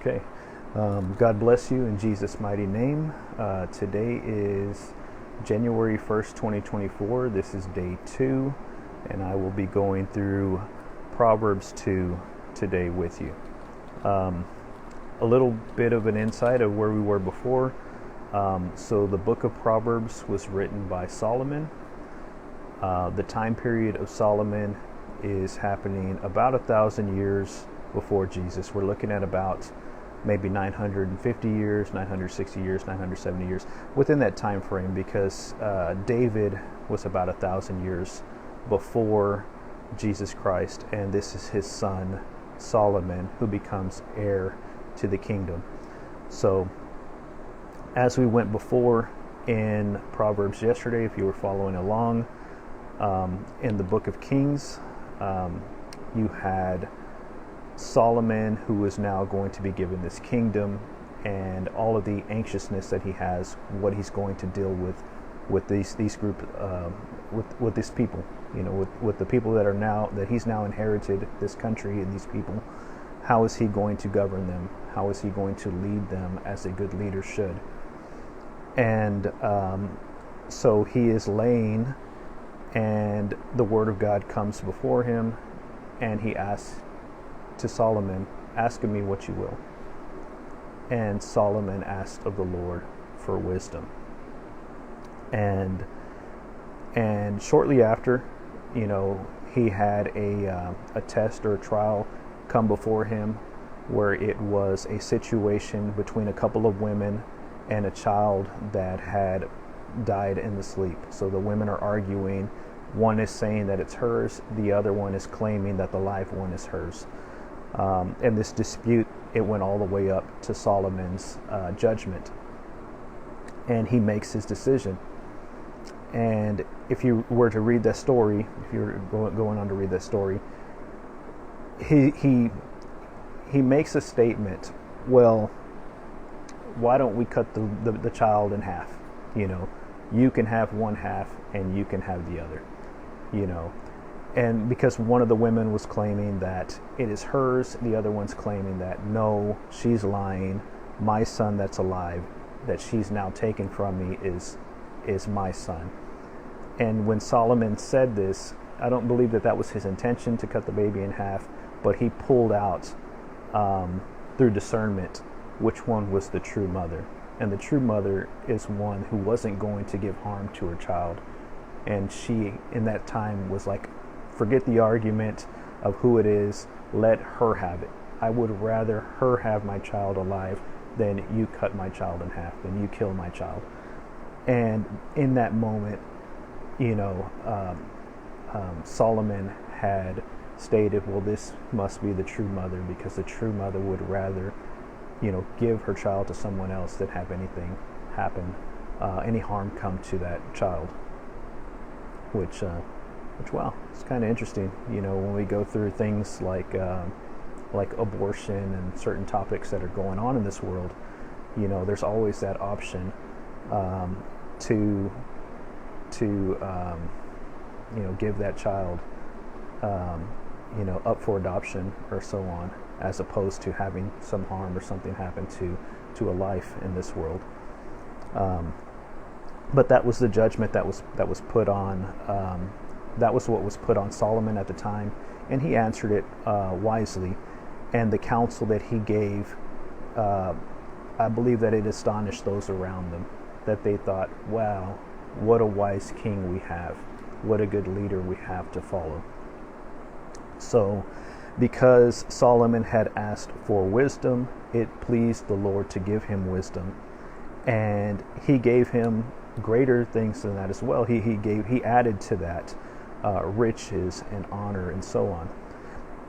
Okay. God bless you in Jesus' mighty name. Today is January 1st, 2024. This is day 2, and I will be going through Proverbs 2 today with you. A little bit of an insight of where we were before. So the book of Proverbs was written by Solomon. The time period of Solomon is happening about 1,000 years before Jesus. We're looking at about maybe 950 years, 960 years, 970 years within that time frame, because David was about 1,000 years before Jesus Christ, and this is his son Solomon who becomes heir to the kingdom. So as we went before in Proverbs yesterday, if you were following along, in the book of Kings, you had Solomon, who is now going to be given this kingdom, and all of the anxiousness that he has, what he's going to deal with these group, with this people, with the people that he's now inherited this country and these people. How is he going to govern them? How is he going to lead them as a good leader should? And so he is laying, and the word of God comes before him, and he asks to Solomon, "Ask of me what you will." And Solomon asked of the Lord for wisdom. And shortly after, he had a test or a trial come before him, where it was a situation between a couple of women and a child that had died in the sleep. So the women are arguing. One is saying that it's hers. The other one is claiming that the live one is hers. And this dispute, it went all the way up to Solomon's judgment. And he makes his decision. And if you were to read that story, if you're going on to read that story, he makes a statement. Well, why don't we cut the child in half? You can have one half and you can have the other. And because one of the women was claiming that it is hers, the other one's claiming that no, she's lying. My son that's alive, that she's now taken from me, is my son. And when Solomon said this, I don't believe that was his intention to cut the baby in half, but he pulled out through discernment which one was the true mother. And the true mother is one who wasn't going to give harm to her child. And she, in that time, was like, forget the argument of who it is, let her have it. I would rather her have my child alive than you cut my child in half, than you kill my child. And in that moment, Solomon had stated, well, this must be the true mother, because the true mother would rather, give her child to someone else than have anything happen, any harm come to that child. Which wow, it's kind of interesting, when we go through things like abortion and certain topics that are going on in this world, there's always that option to give that child, up for adoption or so on, as opposed to having some harm or something happen to a life in this world. But that was the judgment that was put on. That was what was put on Solomon at the time, and he answered it wisely. And the counsel that he gave, I believe that it astonished those around them, that they thought, wow, what a wise king we have. What a good leader we have to follow. So, because Solomon had asked for wisdom, it pleased the Lord to give him wisdom. And he gave him greater things than that as well. He added to that riches and honor and so on.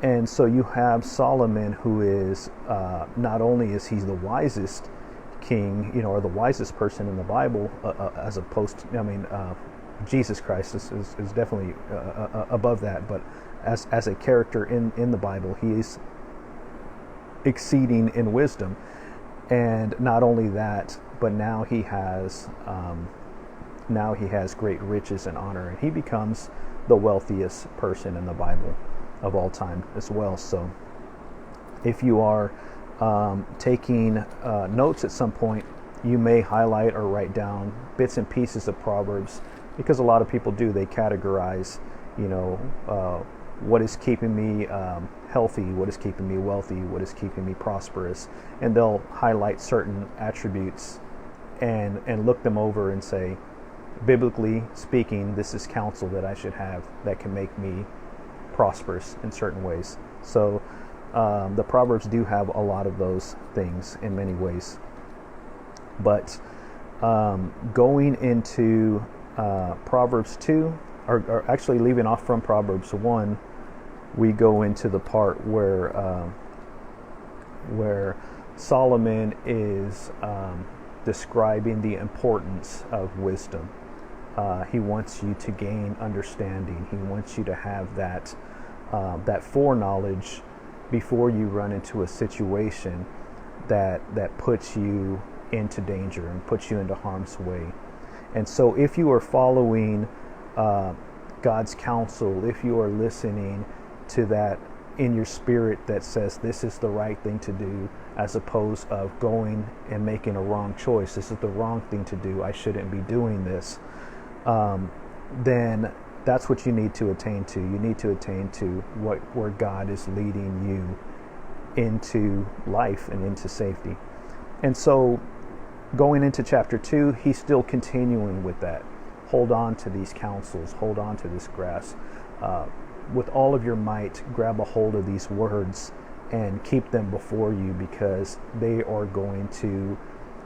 And so you have Solomon, who is not only is he the wisest king, or the wisest person in the Bible, as opposed to, Jesus Christ is definitely above that, but as a character in the Bible, he is exceeding in wisdom. And not only that, but now he has great riches and honor, and he becomes the wealthiest person in the Bible of all time as well. So if you are taking notes at some point, you may highlight or write down bits and pieces of Proverbs, because a lot of people do. They categorize, what is keeping me healthy, what is keeping me wealthy, what is keeping me prosperous, and they'll highlight certain attributes and look them over and say, biblically speaking, this is counsel that I should have that can make me prosperous in certain ways. So the Proverbs do have a lot of those things in many ways. But going into Proverbs 2, or actually leaving off from Proverbs 1, we go into the part where Solomon is describing the importance of wisdom. He wants you to gain understanding. He wants you to have that foreknowledge before you run into a situation that puts you into danger and puts you into harm's way. And so if you are following God's counsel, if you are listening to that in your spirit that says this is the right thing to do, as opposed of going and making a wrong choice, this is the wrong thing to do, I shouldn't be doing this, then that's what you need to attain to. You need to attain to where God is leading you into life and into safety. And so going into chapter 2, he's still continuing with that. Hold on to these counsels, hold on to this grass. With all of your might, grab a hold of these words and keep them before you, because they are going to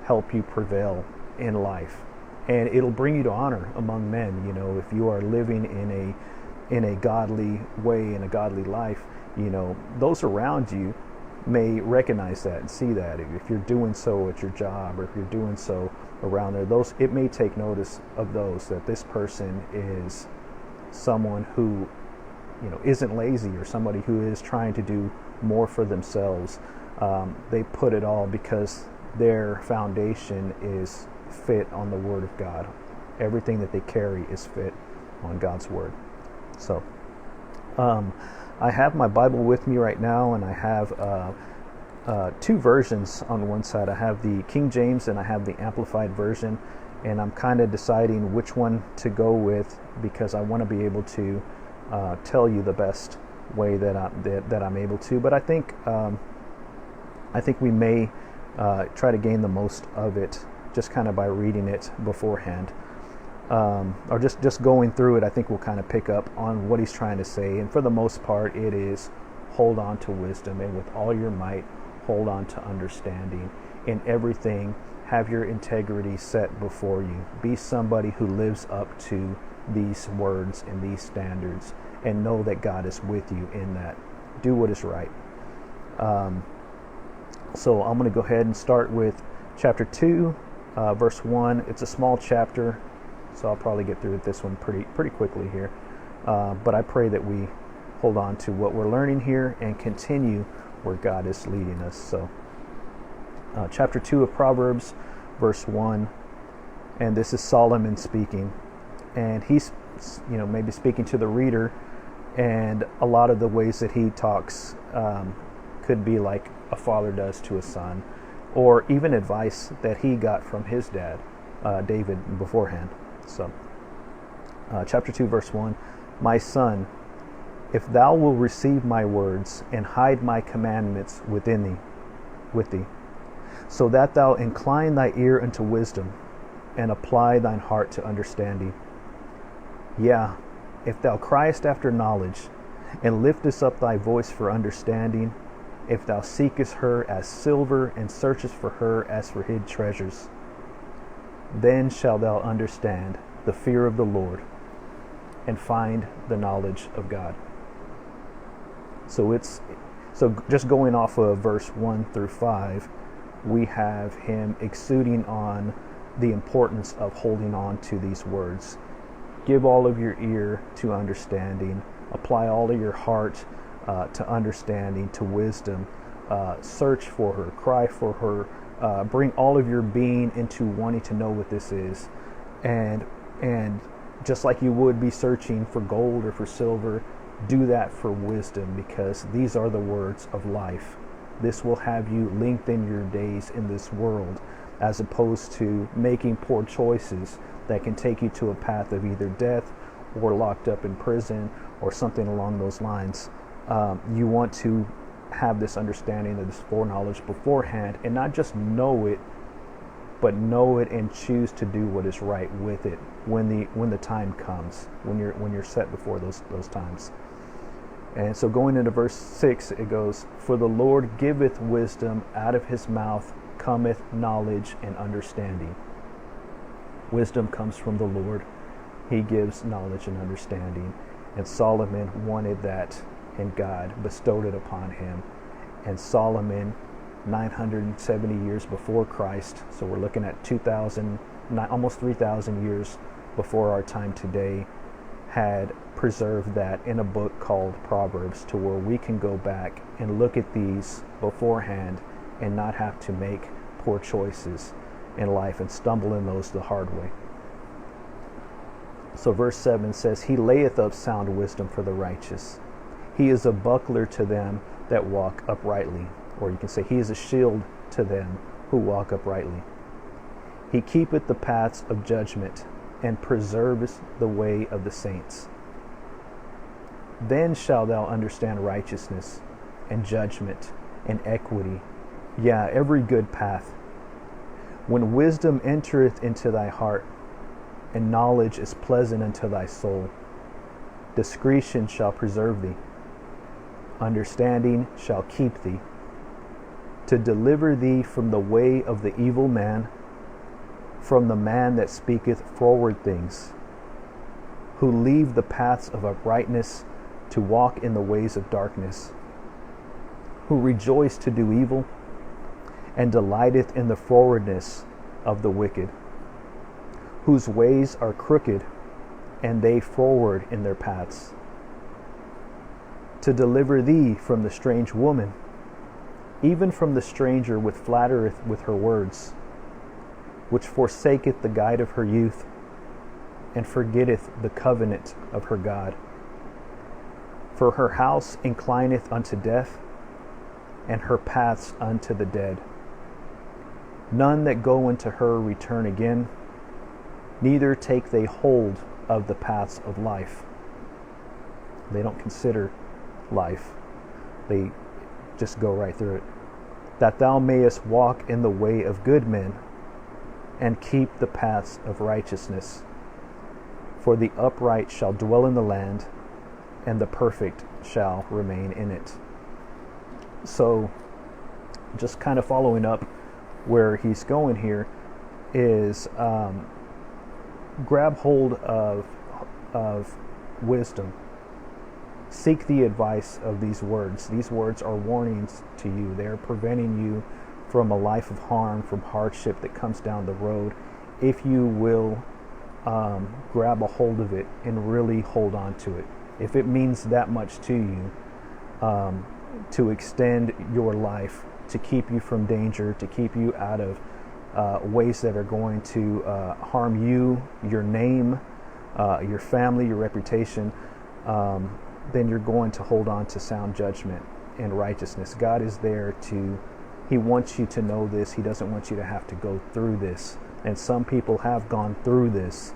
help you prevail in life. And it'll bring you to honor among men. If you are living in a godly way, in a godly life, those around you may recognize that and see that. If you're doing so at your job, or if you're doing so around there, it may take notice of those, that this person is someone who isn't lazy, or somebody who is trying to do more for themselves. They put it all because their foundation is fit on the Word of God. Everything that they carry is fit on God's Word. So I have my Bible with me right now, and I have two versions on one side. I have the King James and I have the Amplified version, and I'm kind of deciding which one to go with, because I want to be able to tell you the best way that I'm able to. But I think we may try to gain the most of it just kind of by reading it beforehand, or just going through it. I think we'll kind of pick up on what he's trying to say. And for the most part, it is hold on to wisdom, and with all your might, hold on to understanding. In everything, have your integrity set before you. Be somebody who lives up to these words and these standards, and know that God is with you in that. Do what is right. So I'm going to go ahead and start with chapter 2, verse 1. It's a small chapter, so I'll probably get through this one pretty quickly here. But I pray that we hold on to what we're learning here and continue where God is leading us. So chapter 2 of Proverbs, verse 1, and this is Solomon speaking, and he's maybe speaking to the reader, and a lot of the ways that he talks could be like a father does to a son, or even advice that he got from his dad, David, beforehand. So chapter 2, verse 1, my son, if thou wilt receive my words and hide my commandments with thee, so that thou incline thy ear unto wisdom and apply thine heart to understanding. Yeah, if thou criest after knowledge and liftest up thy voice for understanding, if thou seekest her as silver and searchest for her as for hid treasures, then shalt thou understand the fear of the Lord and find the knowledge of God. So just going off of verse 1 through 5, we have him exuding on the importance of holding on to these words. Give all of your ear to understanding. Apply all of your heart to understanding, to wisdom. Search for her. Cry for her. Bring all of your being into wanting to know what this is. And just like you would be searching for gold or for silver, do that for wisdom, because these are the words of life. This will have you lengthen your days in this world, as opposed to making poor choices that can take you to a path of either death or locked up in prison or something along those lines. You want to have this understanding of this foreknowledge beforehand, and not just know it, but know it and choose to do what is right with it when the time comes, when you're set before those times. And so going into verse 6, it goes, "For the Lord giveth wisdom, out of his mouth cometh knowledge and understanding." Wisdom comes from the Lord. He gives knowledge and understanding. And Solomon wanted that, and God bestowed it upon him. And Solomon, 970 years before Christ, so we're looking at 2,000, almost 3,000 years before our time today, had preserved that in a book called Proverbs, to where we can go back and look at these beforehand and not have to make poor choices in life and stumble in those the hard way. So verse 7 says, "He layeth up sound wisdom for the righteous. He is a buckler to them that walk uprightly." Or you can say, "He is a shield to them who walk uprightly. He keepeth the paths of judgment, and preserves the way of the saints. Then shalt thou understand righteousness, and judgment, and equity, yea, every good path. When wisdom entereth into thy heart, and knowledge is pleasant unto thy soul, discretion shall preserve thee, understanding shall keep thee, to deliver thee from the way of the evil man, from the man that speaketh froward things, who leave the paths of uprightness to walk in the ways of darkness, who rejoice to do evil, and delighteth in the frowardness of the wicked, whose ways are crooked, and they froward in their paths, to deliver thee from the strange woman, even from the stranger which flattereth with her words, which forsaketh the guide of her youth, and forgetteth the covenant of her God. For her house inclineth unto death, and her paths unto the dead. None that go unto her return again, neither take they hold of the paths of life. They don't consider life. They just go right through it. That thou mayest walk in the way of good men, and keep the paths of righteousness. For the upright shall dwell in the land, and the perfect shall remain in it. So, just kind of following up where he's going here is grab hold of wisdom. Seek the advice of these words. These words are warnings to you. They are preventing you from a life of harm, from hardship that comes down the road, if you will grab a hold of it and really hold on to it. If it means that much to you, to extend your life, to keep you from danger, to keep you out of ways that are going to harm you, your name, your family, your reputation, then you're going to hold on to sound judgment and righteousness. God is there He wants you to know this. He doesn't want you to have to go through this. And some people have gone through this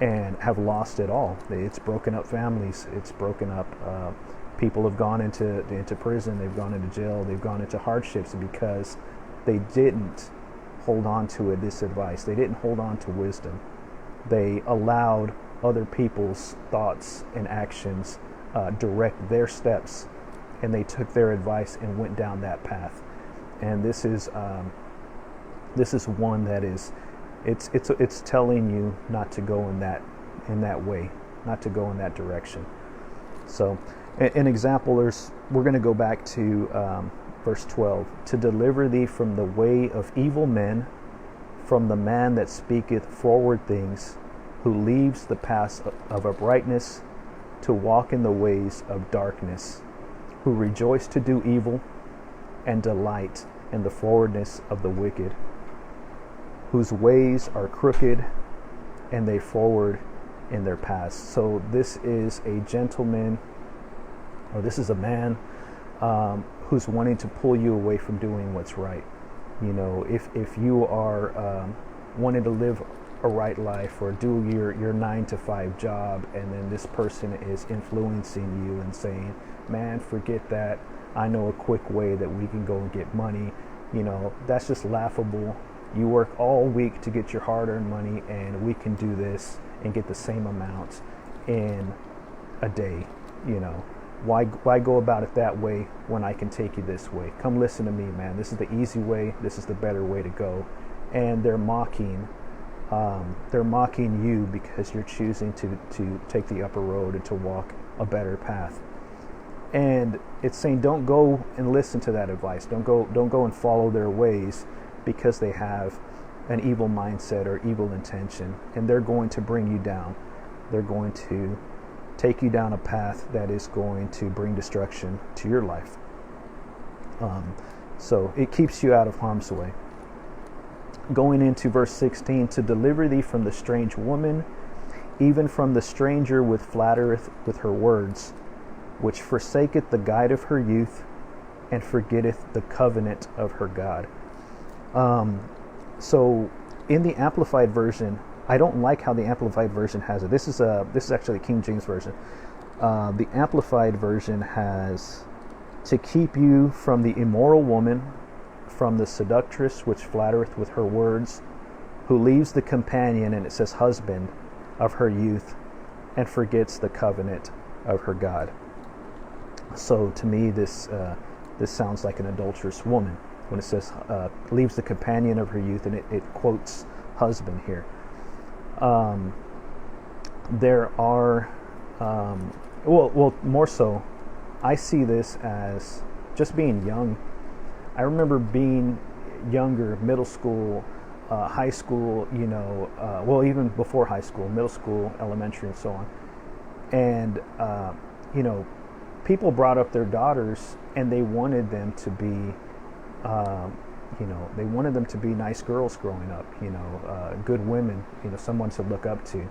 and have lost it all. It's broken up families. It's broken up. People have gone into prison. They've gone into jail. They've gone into hardships because they didn't hold on to this advice. They didn't hold on to wisdom. They allowed other people's thoughts and actions direct their steps, and they took their advice and went down that path. And this is one that is, it's telling you not to go in that way, not to go in that direction. So, an example, we're going to go back to verse 12. To deliver thee from the way of evil men, from the man that speaketh froward things, who leaves the paths of uprightness to walk in the ways of darkness, who rejoice to do evil and delight in the frowardness of the wicked, whose ways are crooked and they froward in their paths. So this is a gentleman, or this is a man who's wanting to pull you away from doing what's right. You know, if you are wanting to live a right life or do your 9-to-5 job, and then this person is influencing you and saying, man, forget that, I know a quick way that we can go and get money, you know, that's just laughable. You work all week to get your hard-earned money, and we can do this and get the same amount in a day. You know, why go about it that way when I can take you this way? Come listen to me, man. This is the easy way. This is the better way to go. And they're mocking you because you're choosing to take the upper road and to walk a better path. And it's saying, don't go and listen to that advice. Don't go and follow their ways, because they have an evil mindset or evil intention, and they're going to bring you down. They're going to take you down a path that is going to bring destruction to your life. So it keeps you out of harm's way. Going into verse 16, to deliver thee from the strange woman, even from the stranger which flattereth with her words, which forsaketh the guide of her youth, and forgetteth the covenant of her God. So in the Amplified Version, I don't like how the Amplified Version has it. This is actually the King James Version. The Amplified Version has, to keep you from the immoral woman, from the seductress which flattereth with her words, who leaves the companion, and it says husband, of her youth, and forgets the covenant of her God. So to me, this sounds like an adulterous woman when it says leaves the companion of her youth, and it quotes husband here. There are, well, more so, I see this as just being young. I remember being younger, middle school, high school, you know, well, even before high school, middle school, elementary, and so on. And, you know, people brought up their daughters, and they wanted them to be, you know, they wanted them to be nice girls growing up, you know, good women, you know, someone to look up to.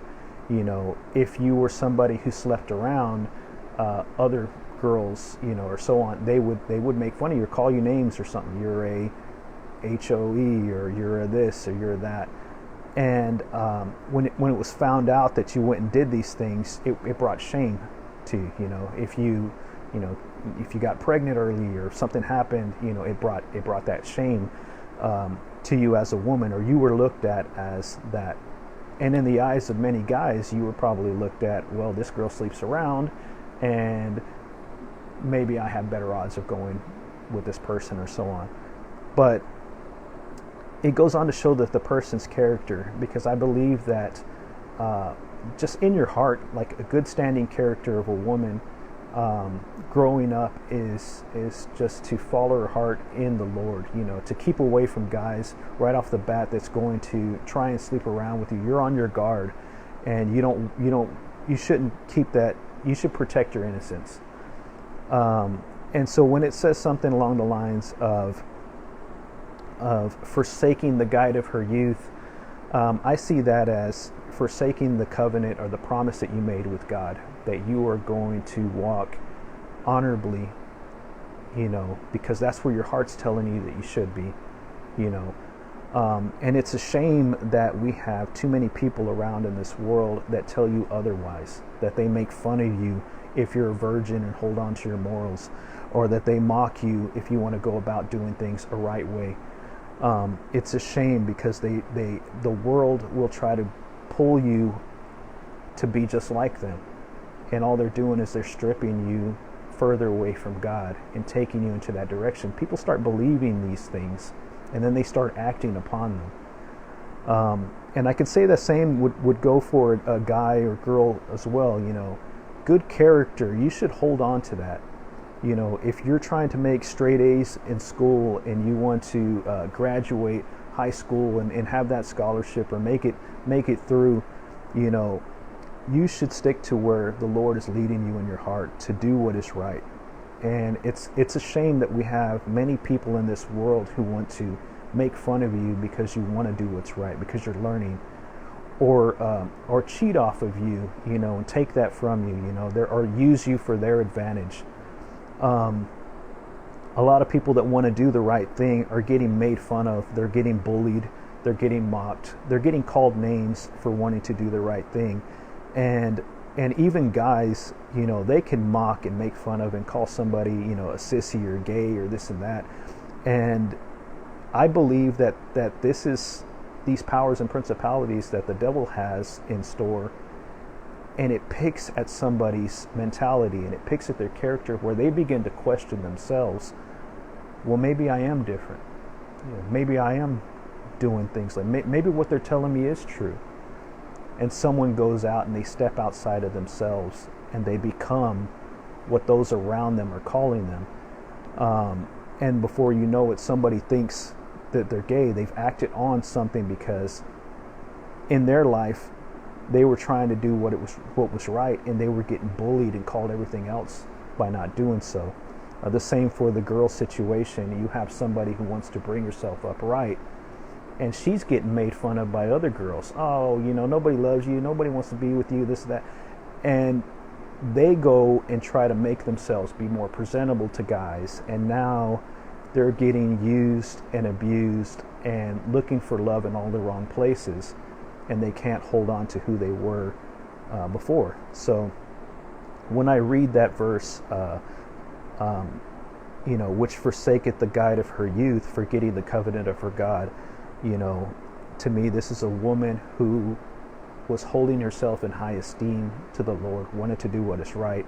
You know, if you were somebody who slept around other girls, you know, or so on, they would make fun of you or call you names or something. You're a HOE, or you're a this, or you're that. And when it was found out that you went and did these things, it brought shame to you. You know, if you got pregnant early or something happened, you know, it brought that shame to you as a woman, or you were looked at as that. And in the eyes of many guys, you were probably looked at, well, this girl sleeps around, and maybe I have better odds of going with this person, or so on. But it goes on to show that the person's character, because I believe that just in your heart, like a good standing character of a woman growing up is just to follow her heart in the Lord, you know, to keep away from guys right off the bat that's going to try and sleep around with you. You're on your guard, and you shouldn't keep that. You should protect your innocence. And so when it says something along the lines of forsaking the guide of her youth, I see that as forsaking the covenant or the promise that you made with God, that you are going to walk honorably, you know, because that's where your heart's telling you that you should be, you know. And it's a shame that we have too many people around in this world that tell you otherwise, that they make fun of you if you're a virgin and hold on to your morals, or that they mock you if you want to go about doing things a right way. It's a shame, because the world will try to pull you to be just like them, and all they're doing is they're stripping you further away from God and taking you into that direction. People start believing these things, and then they start acting upon them. And I could say the same would go for a guy or girl as well. You know, good character, you should hold on to that. You know, if you're trying to make straight A's in school, and you want to graduate high school and have that scholarship, or make it through, you know, you should stick to where the Lord is leading you in your heart to do what is right. And it's a shame that we have many people in this world who want to make fun of you because you want to do what's right, because you're learning, or cheat off of you, you know, and take that from you, you know, or use you for their advantage. A lot of people that want to do the right thing are getting made fun of. They're getting bullied. They're getting mocked. They're getting called names for wanting to do the right thing. And even guys, they can mock and make fun of and call somebody, a sissy or gay or this and that. And I believe that these powers and principalities that the devil has in store, and it picks at somebody's mentality and it picks at their character, where they begin to question themselves. Well, maybe I am different. Maybe I am doing things like, maybe what they're telling me is true. And someone goes out and they step outside of themselves and they become what those around them are calling them. And before you know it, somebody thinks that they're gay. They've acted on something because in their life they were trying to do what was right, and they were getting bullied and called everything else by not doing so. The same for the girl situation. You have somebody who wants to bring herself up right, and she's getting made fun of by other girls. Oh, nobody loves you, nobody wants to be with you, this, that. And they go and try to make themselves be more presentable to guys, and now they're getting used and abused and looking for love in all the wrong places, and they can't hold on to who they were before. So when I read that verse, which forsaketh the guide of her youth, forgetting the covenant of her God, to me, this is a woman who was holding herself in high esteem to the Lord, wanted to do what is right,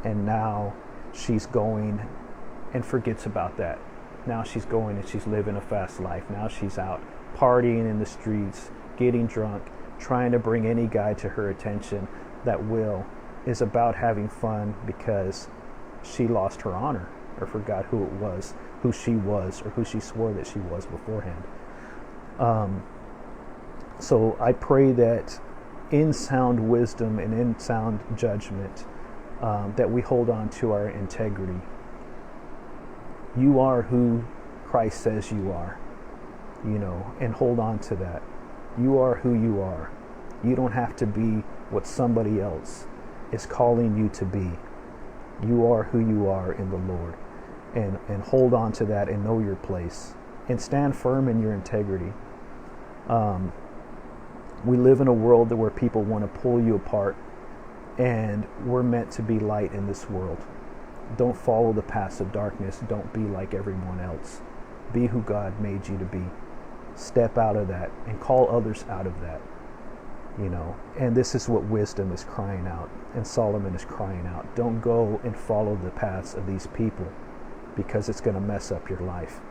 and now she's going and forgets about that. Now she's going and she's living a fast life. Now she's out partying in the streets, getting drunk, trying to bring any guy to her attention that is about having fun, because she lost her honor or forgot who it was, who she was, or who she swore that she was beforehand. So I pray that in sound wisdom and in sound judgment, that we hold on to our integrity. You are who Christ says you are, and hold on to that. You are who you are. You don't have to be what somebody else is calling you to be. You are who you are in the Lord, and hold on to that and know your place and stand firm in your integrity. We live in a world where people want to pull you apart, and we're meant to be light in this world. Don't follow the paths of darkness. Don't be like everyone else. Be who God made you to be. Step out of that and call others out of that. And this is what wisdom is crying out, and Solomon is crying out. Don't go and follow the paths of these people, because it's going to mess up your life.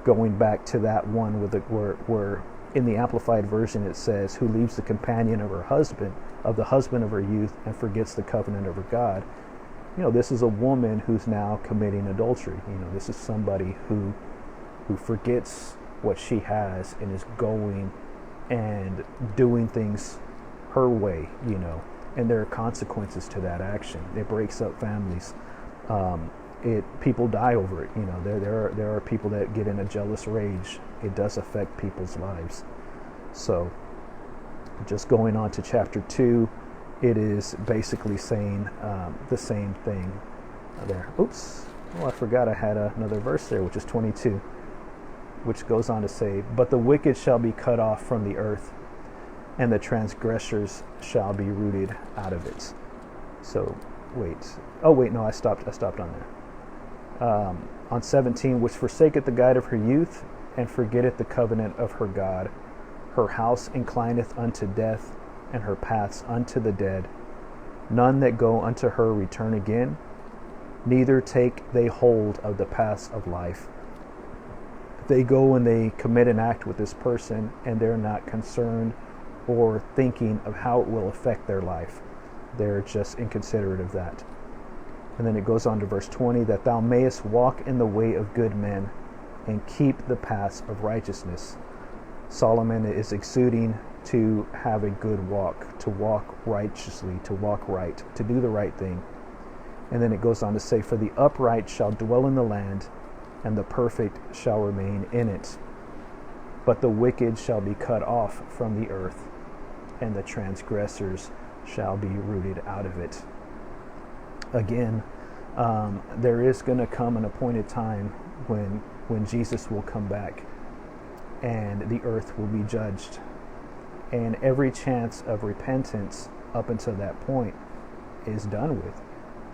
Going back to that one where in the Amplified Version it says, who leaves the companion of her husband, of the husband of her youth, and forgets the covenant of her God. This is a woman who's now committing adultery. This is somebody who forgets what she has and is going and doing things her way, and there are consequences to that action. It breaks up families. People die over it. There are people that get in a jealous rage. It does affect people's lives. So just going on to chapter 2, it is basically saying the same thing there. Oops. Oh, I forgot I had another verse there, which is 22, which goes on to say, but the wicked shall be cut off from the earth, and the transgressors shall be rooted out of it. So, I stopped on there. On 17, which forsaketh the guide of her youth, and forgetteth the covenant of her God. Her house inclineth unto death, and her paths unto the dead. None that go unto her return again, neither take they hold of the paths of life. They go and they commit an act with this person, and they're not concerned or thinking of how it will affect their life. They're just inconsiderate of that. And then it goes on to verse 20, that thou mayest walk in the way of good men, and keep the paths of righteousness. Solomon is exuding to have a good walk, to walk righteously, to walk right, to do the right thing. And then it goes on to say, for the upright shall dwell in the land, and the perfect shall remain in it. But the wicked shall be cut off from the earth, and the transgressors shall be rooted out of it. Again, There is going to come an appointed time when Jesus will come back and the earth will be judged. And every chance of repentance up until that point is done with.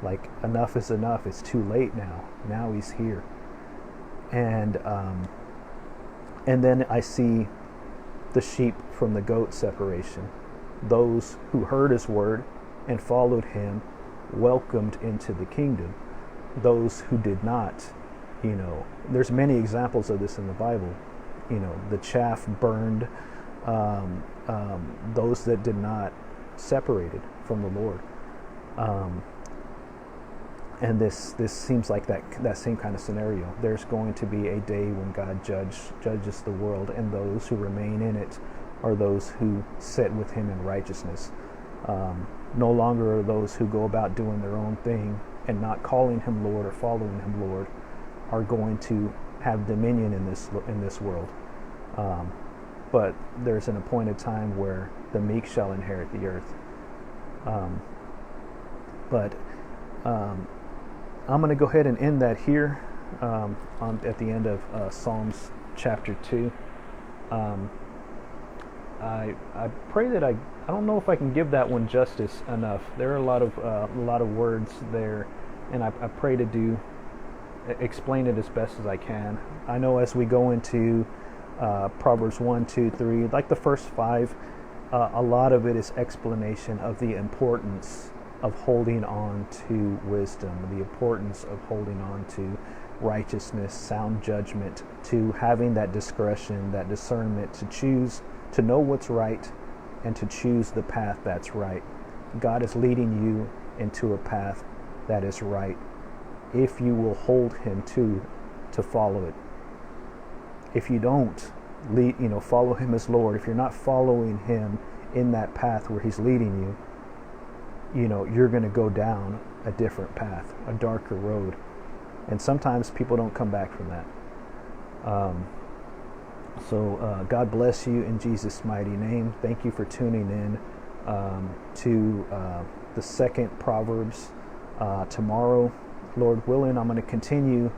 Like, enough is enough. It's too late now. Now he's here. And then I see the sheep from the goat separation. Those who heard his word and followed him welcomed into the kingdom. Those who did not, there's many examples of this in the Bible. The chaff burned. Those that did not separated from the Lord. And this seems like that same kind of scenario. There's going to be a day when God judges the world, and those who remain in it are those who sit with him in righteousness. No longer are those who go about doing their own thing and not calling him Lord or following him Lord are going to have dominion in this world. But there's an appointed time where the meek shall inherit the earth. I'm going to go ahead and end that here at the end of Psalms chapter 2. I pray that I don't know if I can give that one justice enough. There are a lot of words there, and I pray to explain it as best as I can. I know as we go into Proverbs 1, 2, 3, like the first 5, a lot of it is explanation of the importance of holding on to wisdom, the importance of holding on to righteousness, sound judgment, to having that discretion, that discernment, to choose, to know what's right, and to choose the path that's right. God is leading you into a path that is right if you will hold him to follow it. If you don't follow him as Lord, if you're not following him in that path where he's leading you, you're going to go down a different path, a darker road. And sometimes people don't come back from that. So God bless you in Jesus' mighty name. Thank you for tuning in to the second Proverbs. Tomorrow, Lord willing, I'm going to continue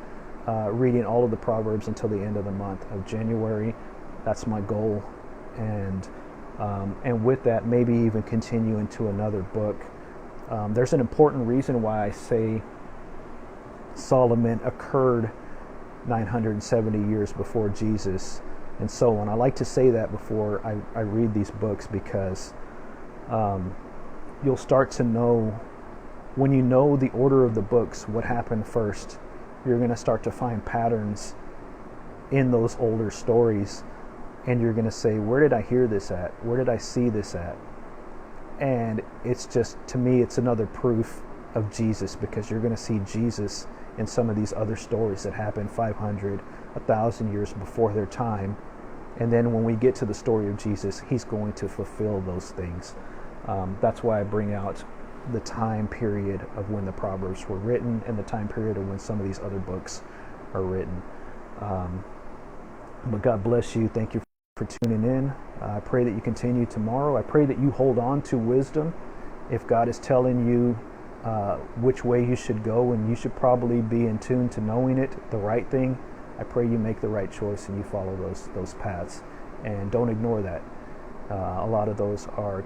reading all of the Proverbs until the end of the month of January. That's my goal. And with that, maybe even continue into another book. There's an important reason why I say Solomon occurred 970 years before Jesus, and so on. I like to say that before I read these books, because you'll start to know, when you know the order of the books, what happened first, you're going to start to find patterns in those older stories, and you're going to say, where did I hear this at? Where did I see this at? And it's just, to me, it's another proof of Jesus, because you're going to see Jesus in some of these other stories that happened 500, 1,000 years before their time. And then when we get to the story of Jesus, he's going to fulfill those things. That's why I bring out the time period of when the Proverbs were written and the time period of when some of these other books are written. But God bless you. Thank you for tuning in. I pray that you continue tomorrow. I pray that you hold on to wisdom. If God is telling you which way you should go, and you should probably be in tune to knowing it, the right thing, I pray you make the right choice and you follow those paths. And don't ignore that. A lot of those are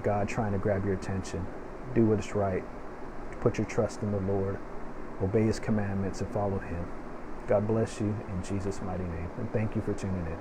God trying to grab your attention. Do what is right. Put your trust in the Lord. Obey his commandments and follow him. God bless you in Jesus' mighty name. And thank you for tuning in.